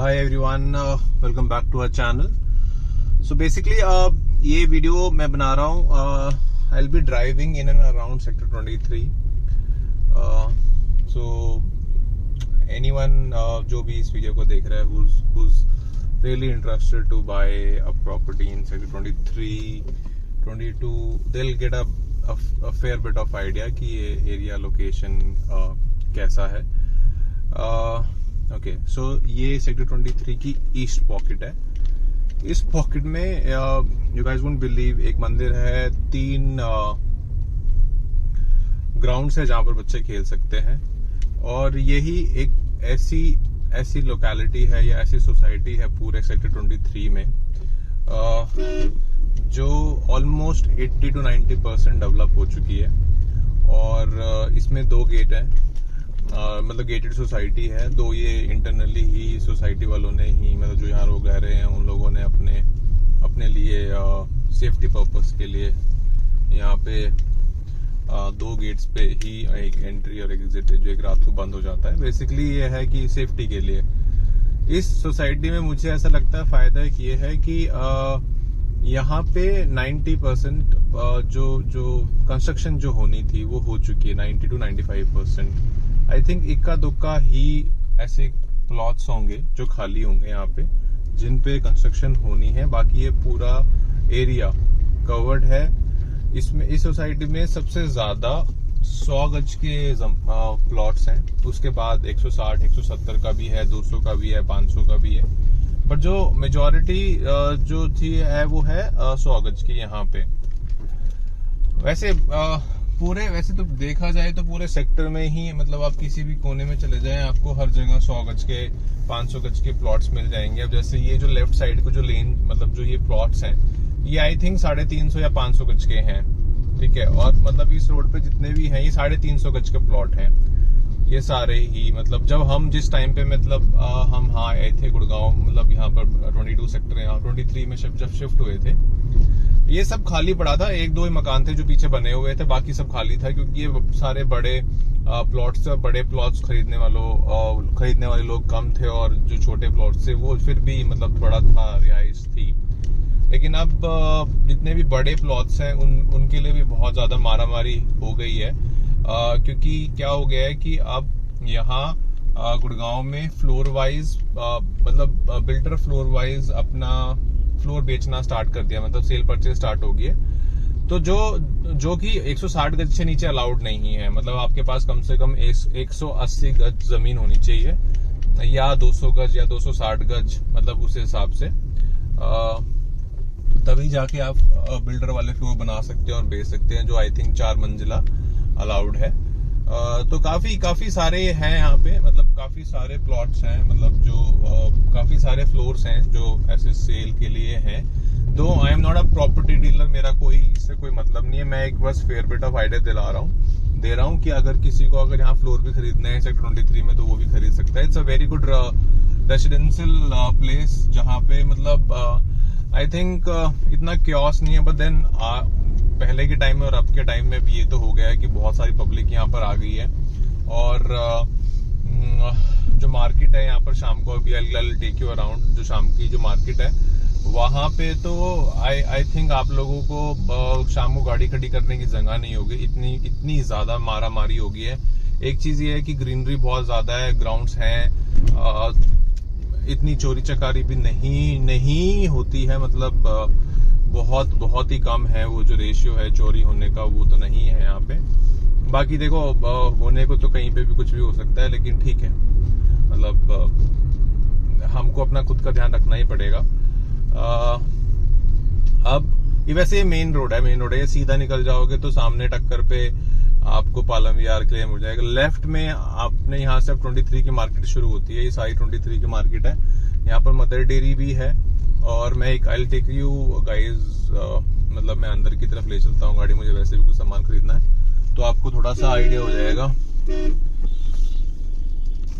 Hi everyone, welcome back to our channel. So basically ये video मैं बना रहा हूँ, I will be driving in and around sector 23। So anyone जो भी इस वीडियो को देख रहा है who's really interested to buy a property in sector 23, 22, they'll get a fair bit of idea कि ये एरिया लोकेशन कैसा है। ओके, सो ये सेक्टर 23 की ईस्ट पॉकेट है। इस पॉकेट में यू गाइस वोंट बिलीव एक मंदिर है, 3 ग्राउंड्स है जहां पर बच्चे खेल सकते हैं, और यही एक ऐसी लोकेलिटी है या ऐसी सोसाइटी है पूरे सेक्टर 23 में जो ऑलमोस्ट 80 to 90% डेवलप हो चुकी है। और इसमें 2 गेट हैं, मतलब गेटेड सोसाइटी है। 2 ये इंटरनली ही सोसाइटी वालों ने ही, मतलब जो यहाँ लोग रह रहे हैं उन लोगों ने अपने लिए सेफ्टी पर्पस के लिए यहाँ पे 2 गेट्स पे ही एक एंट्री और एग्जिट जो एक रात को बंद हो जाता है। बेसिकली ये है कि सेफ्टी के लिए। इस सोसाइटी में मुझे ऐसा लगता है फायदा ये है कि यहाँ पे 90% जो कंस्ट्रक्शन जो होनी थी वो हो चुकी है, 90 to 95%। आई थिंक इक्का दुक्का ही ऐसे प्लॉट्स होंगे जो खाली होंगे यहाँ पे जिन पे कंस्ट्रक्शन होनी है। बाकी ये पूरा एरिया कवर्ड है। इसमें इस सोसाइटी में सबसे ज्यादा 100 गज के प्लॉट्स हैं, उसके बाद 160, 170 का भी है, 200 का भी है, 500 का भी है, बट जो मेजॉरिटी जो थी है वो है 100 गज की यहाँ पे। वैसे तो देखा जाए तो पूरे सेक्टर में ही, मतलब आप किसी भी कोने में चले जाएं आपको हर जगह 100 गज के 500 गज के प्लॉट्स मिल जाएंगे। अब जैसे ये जो लेफ्ट साइड को जो लेन, मतलब जो ये प्लॉट्स हैं, ये आई थिंक 350 या 500 गज के हैं, ठीक है। और मतलब इस रोड पे जितने भी हैं ये 350 गज के प्लॉट हैं ये सारे ही। मतलब जब हम जिस टाइम पे, मतलब हम आए थे गुड़गांव, मतलब यहाँ पर 22 सेक्टर यहाँ 23 में जब शिफ्ट हुए थे, ये सब खाली पड़ा था। 1-2 मकान थे जो पीछे बने हुए थे, बाकी सब खाली था, क्योंकि ये सारे बड़े प्लॉट्स, बड़े प्लॉट्स खरीदने वाले लोग कम थे, और जो छोटे प्लॉट्स थे वो फिर भी मतलब थोड़ा था, रिहाइश थी। लेकिन अब जितने भी बड़े प्लॉट्स हैं उनके लिए भी बहुत ज्यादा मारामारी हो गई है, क्योंकि क्या हो गया है कि अब यहाँ गुड़गांव में फ्लोर वाइज, मतलब बिल्डर फ्लोर वाइज अपना फ्लोर बेचना स्टार्ट कर दिया, मतलब सेल परचेज स्टार्ट हो गई है। तो जो कि 160 गज से नीचे अलाउड नहीं है, मतलब आपके पास कम से कम 180 गज जमीन होनी चाहिए, या 200 गज या 260 गज, मतलब उस हिसाब से तभी जाके आप बिल्डर वाले फ्लोर बना सकते हैं और बेच सकते हैं, जो आई थिंक 4 मंजिला अलाउड है। तो काफी सारे हैं यहाँ पे, मतलब काफी सारे प्लॉट्स हैं, मतलब जो काफी सारे फ्लोर्स हैं जो ऐसे सेल के लिए हैं। Though I am not a property dealer, मेरा इससे कोई मतलब नहीं है। मैं एक बस फेयर बिट ऑफ आइडिया दे रहा हूँ कि अगर किसी को अगर यहाँ फ्लोर भी खरीदना है सेक्टर 23 में तो वो भी खरीद सकता है। It's a very good residential place, जहाँ पे मतलब आई थिंक इतना क्योस नहीं है, बट देन पहले के टाइम में और अब के टाइम में भी ये तो हो गया है कि बहुत सारी पब्लिक यहाँ पर आ गई है। और जो मार्केट है यहाँ पर शाम को, अभी आई टेक यू अराउंड, जो शाम की जो मार्केट है वहां पे तो आई थिंक आप लोगों को शाम को गाड़ी खड़ी करने की जगह नहीं होगी, इतनी ज्यादा मारा मारी होगी है। एक चीज ये है कि ग्रीनरी बहुत ज्यादा है, ग्राउंड्स हैं, इतनी चोरी चकारी भी नहीं होती है, मतलब बहुत ही कम है वो जो रेशियो है चोरी होने का, वो तो नहीं है यहाँ पे। बाकी देखो होने को तो कहीं पे भी कुछ भी हो सकता है, लेकिन ठीक है, मतलब हमको अपना खुद का ध्यान रखना ही पड़ेगा। अब ये वैसे मेन रोड है, ये सीधा निकल जाओगे तो सामने टक्कर पे आपको पालम विहार क्लेम हो जाएगा। लेफ्ट में आपने यहाँ से अब 23 की मार्केट शुरू होती है, ये सारी 23 की मार्केट है। यहाँ पर मदर डेयरी भी है, और मैं एक आई टेक यू गाइज, मतलब मैं अंदर की तरफ ले चलता हूँ गाड़ी, मुझे वैसे भी कुछ सामान खरीदना है तो आपको थोड़ा सा आइडिया हो जाएगा।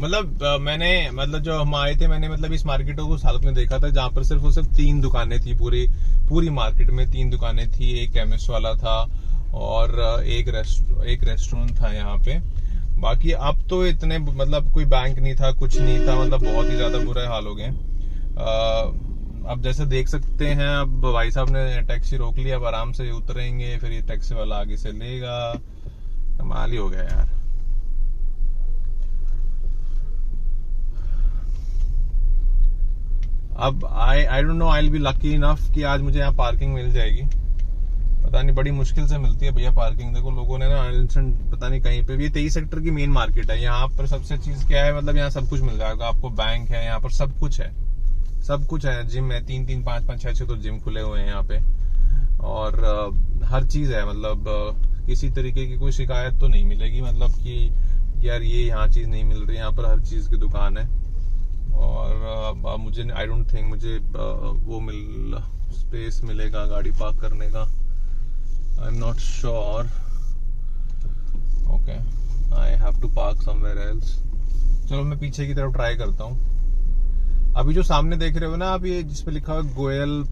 मतलब जो हम आए थे, मैंने मतलब इस मार्केट को उस हालत में देखा था जहाँ पर सिर्फ 3 दुकानें थी, पूरी मार्केट में 3 दुकानें थी। एक केमिस्ट वाला था और एक रेस्टोरेंट था यहाँ पे। बाकी अब तो इतने मतलब कोई बैंक नहीं था, कुछ नहीं था, मतलब बहुत ही ज्यादा बुरे हाल हो गए। अब जैसे देख सकते हैं, अब भाई साहब ने टैक्सी रोक लिया, अब आराम से उतरेंगे, फिर ये टैक्सी वाला आगे से लेगा। कमाल ही हो गया यार। अब I don't know, I will be lucky enough कि आज मुझे यहाँ पार्किंग मिल जाएगी। पता नहीं, बड़ी मुश्किल से मिलती है भैया पार्किंग। देखो लोगों ने ना इंस्टेंट पता नहीं कहीं पे भी, ये 23 सेक्टर की मेन मार्केट है। यहाँ पर सबसे चीज क्या है, मतलब यहाँ सब कुछ मिल जाएगा आपको। बैंक है यहाँ पर, सब कुछ है, सब कुछ है। जिम है, 3-3, 5-5, 6-6 तो जिम खुले हुए हैं यहाँ पे। और हर चीज है, मतलब किसी तरीके की कोई शिकायत तो नहीं मिलेगी, मतलब कि यार ये यहाँ चीज नहीं मिल रही। यहाँ पर हर चीज की दुकान है। और मुझे आई डोंट थिंक मुझे वो स्पेस मिलेगा गाड़ी पार्क करने का। I am not sure. Okay, I have to park somewhere else. चलो मैं पीछे की तरफ ट्राई करता हूँ। अभी जो सामने देख रहे हो ना आप, ये जिसपे लिखा हुआ गोयल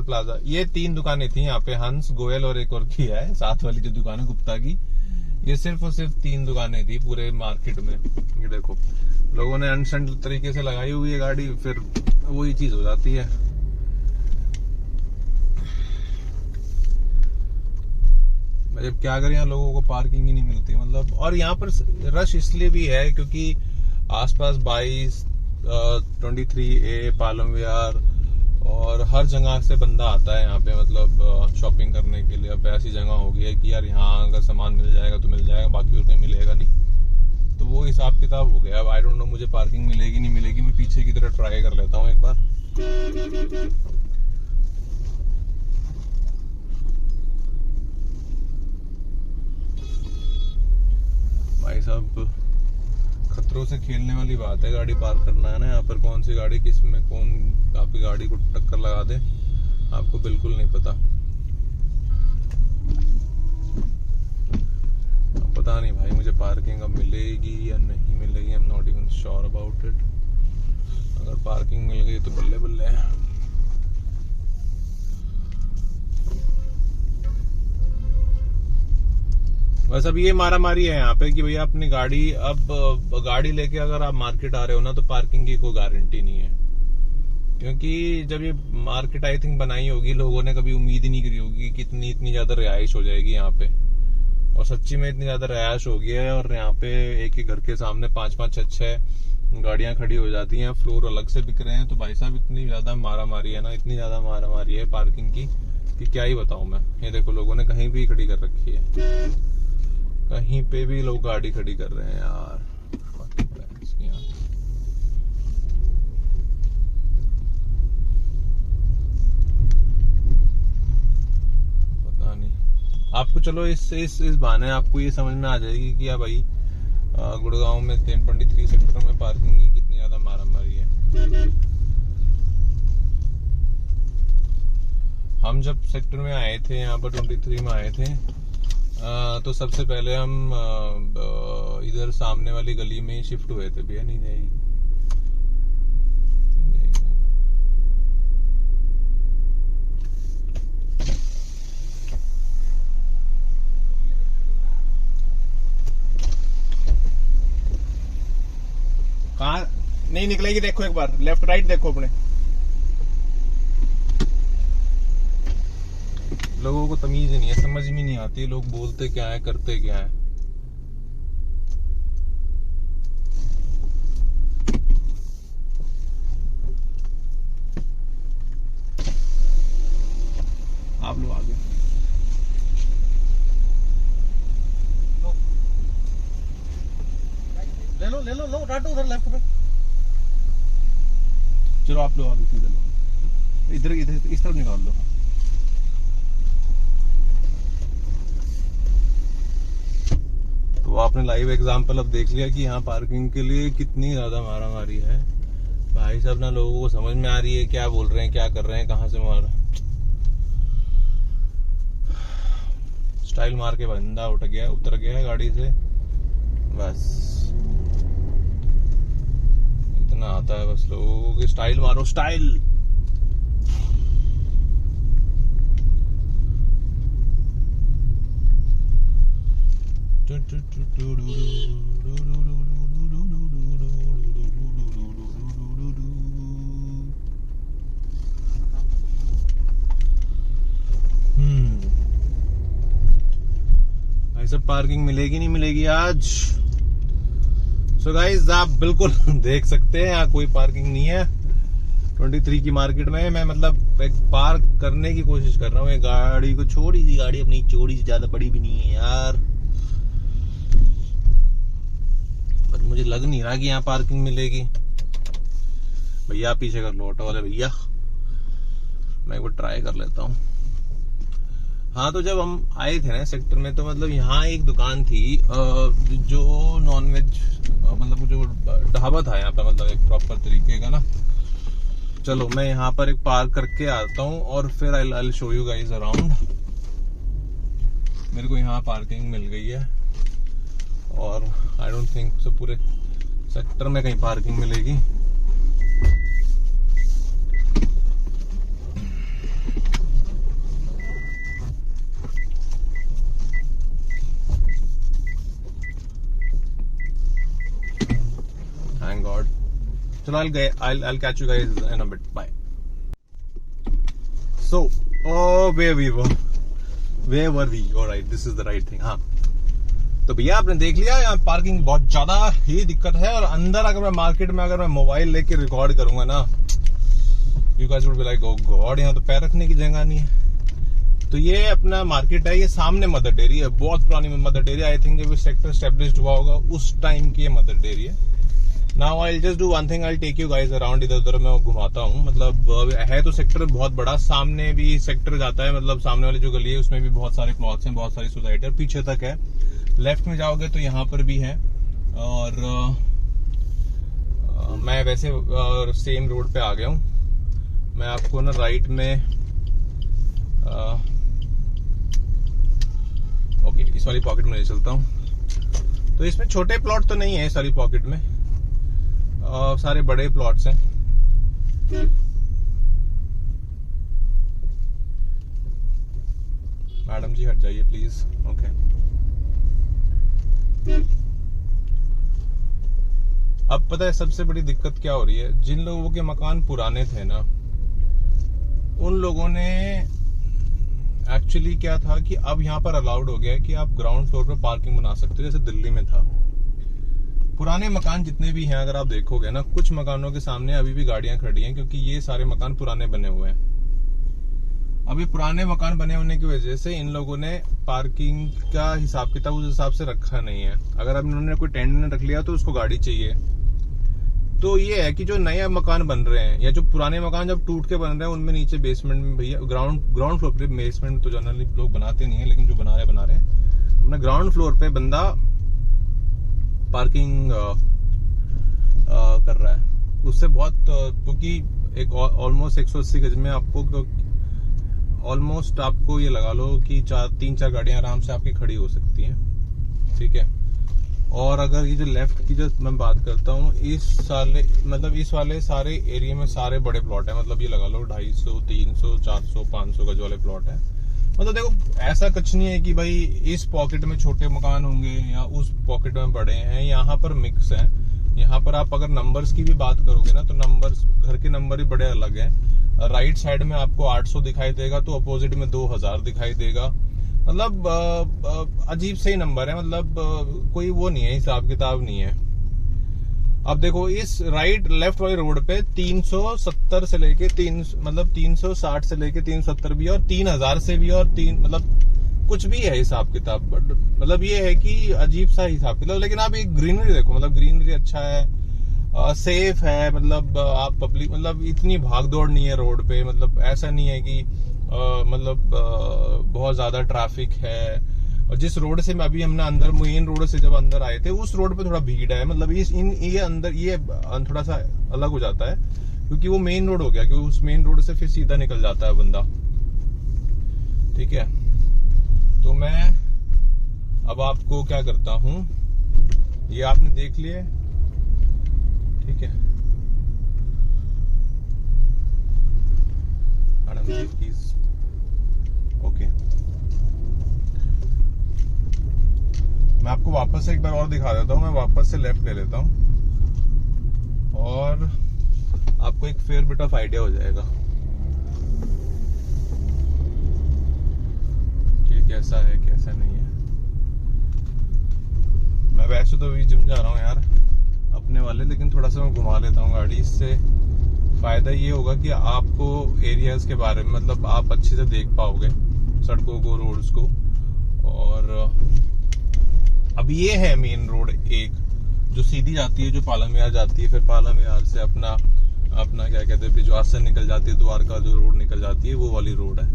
प्लाजा, ये 3 दुकानें थी यहाँ पे। हंस, गोयल और एक और की है साथ वाली जो दुकान है गुप्ता की। ये सिर्फ और सिर्फ 3 दुकानें थी पूरे मार्केट में। ये देखो लोगों ने अनस्टैंड तरीके से लगाई हुई है गाड़ी, फिर वही चीज हो जाती है। मतलब क्या करें, यहाँ लोगों को पार्किंग ही नहीं मिलती मतलब। और यहाँ पर रश इसलिए भी है क्योंकि आसपास 22, 23A, पालम विहार और हर जगह से बंदा आता है यहाँ पे, मतलब शॉपिंग करने के लिए। अब ऐसी जगह हो गई है कि यार यहाँ अगर सामान मिल जाएगा तो मिल जाएगा, बाकी और कहीं मिलेगा नहीं। तो वो हिसाब किताब हो गया। अब आई डोंट नो मुझे पार्किंग मिलेगी नहीं मिलेगी। मैं पीछे की तरफ ट्राई कर लेता हूँ एक बार। भाई साहब खतरों से खेलने वाली बात है, गाड़ी पार्क करना है ना यहाँ पर। कौन सी गाड़ी किस में कौन आपकी गाड़ी को टक्कर लगा दे आपको बिल्कुल नहीं पता। पता नहीं भाई मुझे पार्किंग अब मिलेगी या नहीं मिलेगी। आई am not even sure about it. अगर पार्किंग मिल गई तो बल्ले बल्ले है। बस अब ये मारा मारी है यहाँ पे कि भैया अपनी गाड़ी, अब गाड़ी लेके अगर आप मार्केट आ रहे हो ना तो पार्किंग की कोई गारंटी नहीं है। क्योंकि जब ये मार्केट आई थिंक बनाई होगी, लोगों ने कभी उम्मीद ही नहीं करी होगी कि इतनी ज्यादा रिहाइश हो जाएगी यहाँ पे। और सच्ची में इतनी ज्यादा रिहाइश हो गया है। और यहाँ पे एक घर के सामने 5-5, 6-6 गाड़ियां खड़ी हो जाती हैं, फ्लोर अलग से बिक रहे हैं। तो भाई साहब इतनी ज्यादा मारा मारी है ना, इतनी ज्यादा मारा मारी है पार्किंग की कि क्या ही बताऊं मैं। ये देखो लोगों ने कहीं भी खड़ी कर रखी है, कहीं पे भी लोग गाड़ी खड़ी कर रहे हैं यार। पता नहीं आपको, चलो इस बहाने आपको ये समझ में आ जाएगी कि या भाई गुड़गांव में 23 सेक्टर में पार्किंग की कितनी ज्यादा मारा मारी है। हम जब सेक्टर में आए थे, यहाँ पर 23 में आए थे, तो सबसे पहले हम इधर सामने वाली गली में ही शिफ्ट हुए थे। भैया नहीं जाएगी, कहाँ नहीं निकलेगी। देखो एक बार लेफ्ट राइट देखो अपने। लोगों को तमीज ही नहीं है, समझ में नहीं आती लोग बोलते क्या है करते क्या है। आप लोग आगे ले लो राटो उधर लेफ्ट पे। चलो आप लोग आगे सीधे लो, इधर इस तरफ निकाल लो। तो आपने लाइव एग्जांपल अब देख लिया कि यहाँ पार्किंग के लिए कितनी ज्यादा मारा मारी है। भाई साहब ना लोगों को समझ में आ रही है क्या बोल रहे हैं, क्या कर रहे हैं, कहाँ से मार स्टाइल मार के बंदा उतर गया गाड़ी से। बस इतना आता है बस लोगों की, स्टाइल मारो स्टाइल। ऐसे पार्किंग मिलेगी नहीं मिलेगी आज। सो गाइस आप बिल्कुल देख सकते हैं यहाँ कोई पार्किंग नहीं है 23 की मार्केट में। मैं मतलब एक पार्क करने की कोशिश कर रहा हूँ, एक गाड़ी को, छोटी सी गाड़ी अपनी, चौड़ी सी, ज्यादा बड़ी भी नहीं है यार, पर मुझे लग नहीं रहा कि यहाँ पार्किंग मिलेगी। भैया पीछे कर लो, ऑटो वाले भैया, मैं एक बार ट्राई कर लेता हूँ। हाँ, तो जब हम आए थे ना सेक्टर में, तो मतलब यहाँ एक दुकान थी जो नॉनवेज, मतलब जो ढाबा था यहाँ पे, मतलब एक प्रॉपर तरीके का ना। चलो मैं यहाँ पर एक पार्क करके आता हूँ और फिर I show you guys around. मेरे को यहाँ पार्किंग मिल गई है और आई डोंट थिंक सो पूरे सेक्टर में कहीं पार्किंग मिलेगी। Thank God. So I'll catch you guys in a bit. Bye. So, where were we? All right, this is the right thing. हाँ, तो भैया आपने देख लिया यहाँ पार्किंग बहुत ज्यादा ही दिक्कत है। और अंदर अगर मैं मार्केट में अगर मैं मोबाइल लेके रिकॉर्ड करूंगा ना, you guys would be like, oh God, यहाँ तो पैर रखने की जगह नहीं है। तो ये अपना मार्केट है, ये सामने मदर डेयरी है, बहुत पुरानी मदर डेयरी। आई थिंक जब सेक्टर एस्टेब्लिश्ड हुआ होगा उस टाइम की ये मदर डेयरी है। Now I just do one thing, I take you guys around, इधर उधर मैं घुमाता हूँ। मतलब है तो सेक्टर बहुत बड़ा, सामने भी सेक्टर जाता है, मतलब सामने वाली जो गली है उसमें भी बहुत सारे प्लॉट्स हैं, बहुत सारी सोसाइटी, और पीछे तक है। लेफ्ट में जाओगे तो यहाँ पर भी है। और मैं वैसे सेम रोड पे आ गया हूँ। मैं आपको ना राइट में ओके इस वाली पॉकेट में ले चलता हूँ। तो इसमें छोटे प्लॉट तो नहीं है इस वाली पॉकेट में, सारे बड़े प्लॉट्स हैं। मैडम जी हट जाइए प्लीज। ओके, अब पता है सबसे बड़ी दिक्कत क्या हो रही है? जिन लोगों के मकान पुराने थे ना, उन लोगों ने एक्चुअली क्या था कि अब यहाँ पर अलाउड हो गया है कि आप ग्राउंड फ्लोर पर पार्किंग बना सकते हो, जैसे दिल्ली में था। पुराने मकान जितने भी हैं, अगर आप देखोगे ना, कुछ मकानों के सामने अभी भी गाड़ियां खड़ी हैं, क्योंकि ये सारे मकान पुराने बने हुए हैं। अभी पुराने मकान बने होने की वजह से इन लोगों ने पार्किंग का हिसाब किताब उस हिसाब से रखा नहीं है। अगर अब इन्होंने कोई टेंट रख लिया तो उसको गाड़ी चाहिए। तो ये है कि जो नए मकान बन रहे हैं या जो पुराने मकान जब टूट के बन रहे हैं, उनमें नीचे बेसमेंट में भैया, ग्राउंड फ्लोर पे, बेसमेंट तो जनरली लोग बनाते नहीं है, लेकिन जो बना रहे हैं अपना ग्राउंड फ्लोर पे बंदा पार्किंग कर रहा है। उससे बहुत, क्योंकि एक ऑलमोस्ट 180 गज में आपको ऑलमोस्ट आपको ये लगा लो कि 3-4 गाड़ियां आराम से आपकी खड़ी हो सकती हैं, ठीक है। और अगर ये जो लेफ्ट की जो मैं बात करता हूँ, इस वाले सारे एरिया में सारे बड़े प्लॉट है। मतलब ये लगा लो 250, 300, 400, 500 गज वाले प्लॉट है। मतलब देखो ऐसा कुछ नहीं है कि भाई इस पॉकेट में छोटे मकान होंगे या उस पॉकेट में बड़े हैं, यहाँ पर मिक्स है। यहाँ पर आप अगर नंबर्स की भी बात करोगे ना, तो नंबर्स, घर के नंबर ही बड़े अलग हैं। राइट साइड में आपको 800 दिखाई देगा तो अपोजिट में 2000 दिखाई देगा। मतलब अजीब से ही नंबर है, मतलब कोई वो नहीं है, हिसाब किताब नहीं है। अब देखो इस लेफ्ट वाली रोड पे 370 से लेके 360 से लेके 370 भी और 3000 से भी, और मतलब कुछ भी है हिसाब किताब। मतलब ये है कि अजीब सा हिसाब किताब। लेकिन आप एक ग्रीनरी देखो, मतलब ग्रीनरी अच्छा है, सेफ है। मतलब आप पब्लिक, मतलब इतनी भाग दौड़ नहीं है रोड पे। मतलब ऐसा नहीं है कि बहुत ज्यादा ट्रैफिक है। और जिस रोड से अभी हमने अंदर, मेन रोड से जब अंदर आए थे, उस रोड पे थोड़ा भीड़ है। मतलब ये अंदर ये थोड़ा सा अलग हो जाता है, क्योंकि वो मेन रोड हो गया, क्योंकि उस मेन रोड से फिर सीधा निकल जाता है बंदा, ठीक है। तो मैं अब आपको क्या करता हूँ, ये आपने देख लिया, ठीक है। Madam ji please, okay. मैं आपको वापस से एक बार और दिखा देता हूँ। मैं वापस से लेफ्ट ले लेता हूँ और आपको एक फेयर बिट ऑफ आइडिया हो जाएगा कि कैसा है कैसा नहीं है। मैं वैसे तो अभी जिम जा रहा हूँ यार अपने वाले, लेकिन थोड़ा सा मैं घुमा लेता हूँ गाड़ी। इससे फायदा ये होगा कि आपको एरियाज के बारे में मतलब आप अच्छे से देख पाओगे सड़कों को, रोड्स को। और अब ये है मेन रोड एक जो सीधी जाती है, जो पालम विहार जाती है, फिर पालम विहार से अपना क्या कहते हैं बिजवासन निकल जाती है, द्वारका जो रोड निकल जाती है वो वाली रोड है।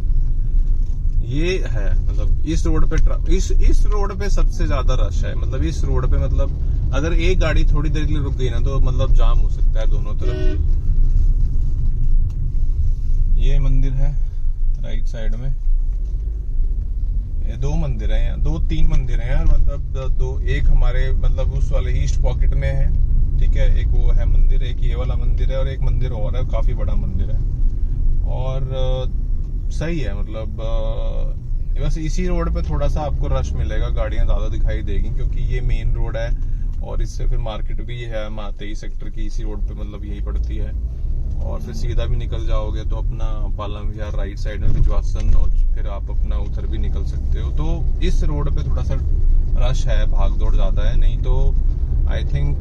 ये है मतलब इस रोड पे इस रोड पे सबसे ज्यादा रश है। मतलब इस रोड पे मतलब अगर एक गाड़ी थोड़ी देर के लिए रुक गई ना तो मतलब जाम हो सकता है दोनों तरफ। ये मंदिर है राइट साइड में, ये 2 मंदिर है, 2-3 मंदिर है यार। मतलब 2, एक हमारे मतलब उस वाले ईस्ट पॉकेट में है, ठीक है, एक वो है मंदिर, एक ये वाला मंदिर है और एक मंदिर और है, काफी बड़ा मंदिर है। और सही है मतलब बस इसी रोड पे थोड़ा सा आपको रश मिलेगा, गाड़ियां ज्यादा दिखाई देगी क्योंकि ये मेन रोड है और इससे फिर मार्केट भी है 23 सेक्टर की इसी रोड पे मतलब यही पड़ती है। और फिर सीधा भी निकल जाओगे तो अपना पालम विहार राइट साइड में बिजवासन, और फिर आप अपना उधर भी निकल सकते हो। तो इस रोड पे थोड़ा सा रश है, भाग दौड़ ज्यादा है, नहीं तो आई थिंक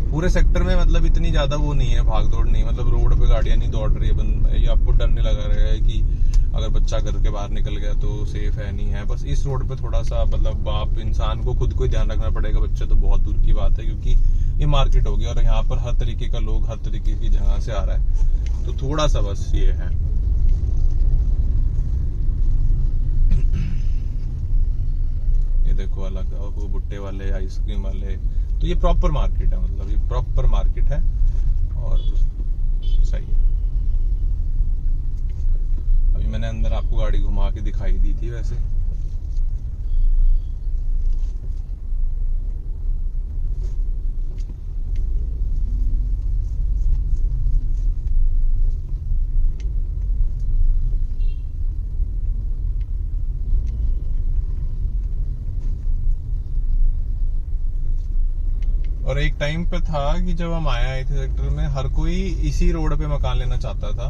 पूरे सेक्टर में मतलब इतनी ज्यादा वो नहीं है, भाग दौड़ नहीं, मतलब रोड पे गाड़ियां नहीं दौड़ रही है। ये आपको डर नहीं लगा रहेगा कि अगर बच्चा घर के बाहर निकल गया तो सेफ है नहीं है। बस इस रोड पे थोड़ा सा मतलब आप इंसान को खुद को ही ध्यान रखना पड़ेगा, बच्चे तो बहुत दूर की बात है क्योंकि ये मार्केट होगी और यहाँ पर हर तरीके का लोग हर तरीके की जगह से आ रहा है। तो थोड़ा सा बस ये है। ये देखो अलग वो भुट्टे वाले, आइसक्रीम वाले, तो ये प्रॉपर मार्केट है, मतलब ये प्रॉपर मार्केट है और सही है। अभी मैंने अंदर आपको गाड़ी घुमा के दिखाई दी थी वैसे। और एक टाइम पे था कि जब हम आए थे सेक्टर में हर कोई इसी रोड पे मकान लेना चाहता था,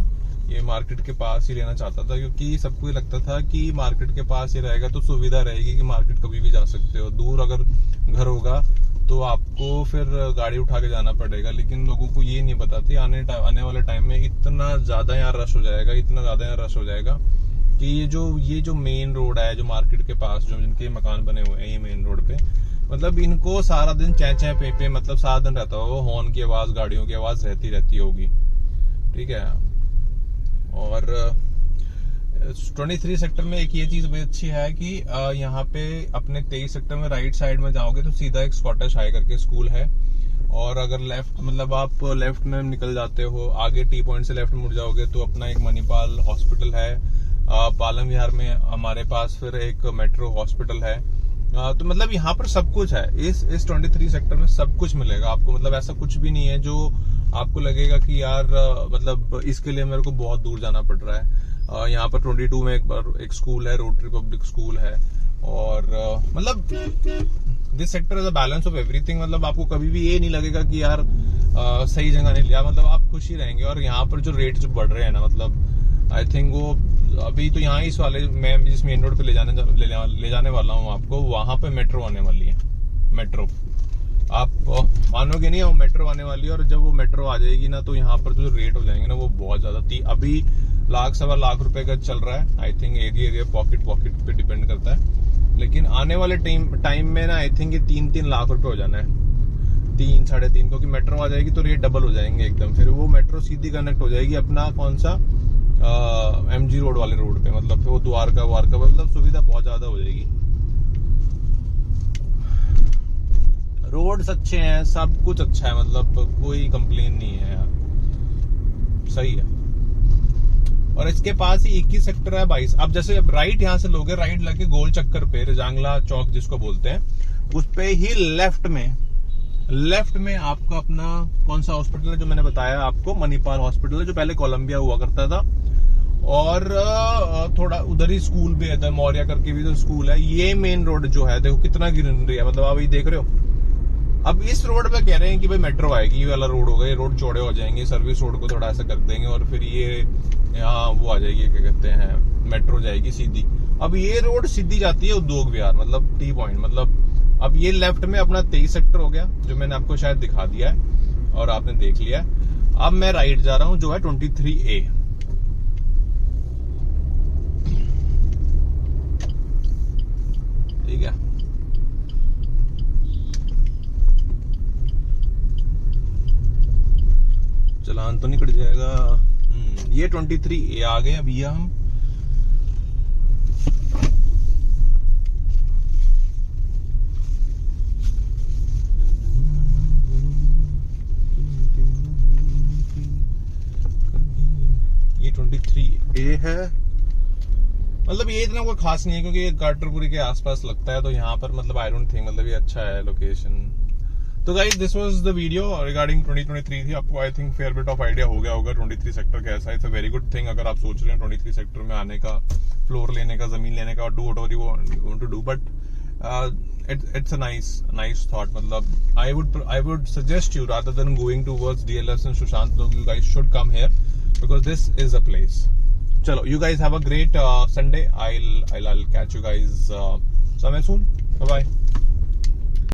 ये मार्केट के पास ही लेना चाहता था क्योंकि सबको लगता था कि मार्केट के पास ही रहेगा तो सुविधा रहेगी कि मार्केट कभी भी जा सकते हो। दूर अगर घर होगा तो आपको फिर गाड़ी उठा के जाना पड़ेगा। लेकिन लोगों को ये नहीं पता थी आने वाले टाइम में इतना ज्यादा यहाँ रश हो जाएगा, इतना ज्यादा यहाँ रश हो जाएगा कि ये जो मेन रोड है, जो मार्केट के पास जो जिनके मकान बने हुए हैं ये मेन रोड पे, मतलब इनको सारा दिन चै पे मतलब सारा दिन रहता होगा, हॉर्न की आवाज, गाड़ियों की आवाज रहती होगी, ठीक है। और 23 सेक्टर में एक ये चीज बड़ी अच्छी है कि यहाँ पे अपने 23 सेक्टर में राइट साइड में जाओगे तो सीधा एक स्कॉटिश हाई करके स्कूल है। और अगर लेफ्ट मतलब आप लेफ्ट में निकल जाते हो, आगे टी पॉइंट से लेफ्ट मुड़ जाओगे तो अपना एक मणिपाल हॉस्पिटल है। पालम विहार में हमारे पास फिर एक मेट्रो हॉस्पिटल है। तो मतलब यहाँ पर सब कुछ है, इस 23 सेक्टर में सब कुछ मिलेगा आपको। मतलब ऐसा कुछ भी नहीं है जो आपको लगेगा कि यार मतलब इसके लिए मेरे को बहुत दूर जाना पड़ रहा है। यहाँ पर 22 में एक स्कूल है, रोटरी पब्लिक स्कूल है। और मतलब this sector is a balance of everything. मतलब आपको कभी भी ये नहीं लगेगा कि यार सही जगह नहीं लिया, मतलब आप खुश ही रहेंगे। और यहाँ पर जो रेट जो बढ़ रहे हैं ना, मतलब आई थिंक वो अभी तो यहाँ इस वाले मैं जिस मेन रोड पे ले जाने वाला हूँ आपको, वहां पे मेट्रो आने वाली है। मेट्रो आप मानोगे नहीं, वो मेट्रो आने वाली है। और जब वो मेट्रो आ जाएगी ना तो यहाँ पर जो रेट हो जाएंगे ना वो बहुत ज्यादा अभी 1,00,000-1,25,000 रुपए का चल रहा है। आई थिंक एरिया पॉकेट पे डिपेंड करता है। लेकिन आने वाले टाइम में ना आई थिंक ये 3-3 लाख रुपए हो जाना है, 3-3.5, क्योंकि मेट्रो आ जाएगी तो रेट डबल हो जाएंगे एकदम। फिर वो मेट्रो सीधी कनेक्ट हो जाएगी अपना कौन सा MG रोड वाले रोड पे, मतलब फिर वो द्वारका मतलब सुविधा बहुत ज्यादा हो जाएगी। रोड्स अच्छे हैं, सब कुछ अच्छा है, मतलब कोई कंप्लेन नहीं है यार, सही है। और इसके पास ही 21 सेक्टर है 22। अब जैसे अब राइट यहाँ से लोगे, राइट लगे गोल चक्कर पे रजांगला चौक जिसको बोलते हैं, उस पे ही लेफ्ट में आपका अपना कौन सा हॉस्पिटल है जो मैंने बताया आपको, मणिपाल हॉस्पिटल है, जो पहले कोलंबिया हुआ करता था। और थोड़ा उधर ही स्कूल भी है, मौर्या करके भी तो स्कूल है। ये मेन रोड जो है देखो कितना ग्रीनरी है, मतलब आप ये देख रहे हो। अब इस रोड पे कह रहे हैं कि भाई मेट्रो आएगी, ये वाला रोड होगा, ये रोड चौड़े हो जाएंगे, सर्विस रोड को थोड़ा ऐसा कर देंगे और फिर ये यहाँ वो आ जाएगी, क्या कहते हैं, मेट्रो जाएगी सीधी। अब ये रोड सीधी जाती है उद्योग विहार, मतलब टी पॉइंट। मतलब अब ये लेफ्ट में अपना 23 सेक्टर हो गया, जो मैंने आपको शायद दिखा दिया है और आपने देख लिया है। अब मैं राइट जा रहा हूँ, जो है 23A। ठीक है, चलान तो नहीं कट जाएगा। ये 23A आ गए। अब ये हम ये 23A है। मतलब ये इतना कोई खास नहीं है क्योंकि ये गाटरपुरी के आसपास लगता है, तो यहाँ पर मतलब आई डोंट थिंक, मतलब ये अच्छा है लोकेशन। तो guys this was the video regarding 2023 थी। आपको I think fair bit of idea हो गया होगा 23 सेक्टर कैसा है। It's a very good thing अगर आप सोच रहे हैं 23 सेक्टर में आने का, फ्लोर लेने का, जमीन लेने का, और do whatever you want to do, but it's a nice thought. मतलब I would suggest you rather than going towards DLF and Sushant, you guys should come here because this is a place. चलो, you guys have a great Sunday. I'll catch you guys somewhere soon. Bye bye.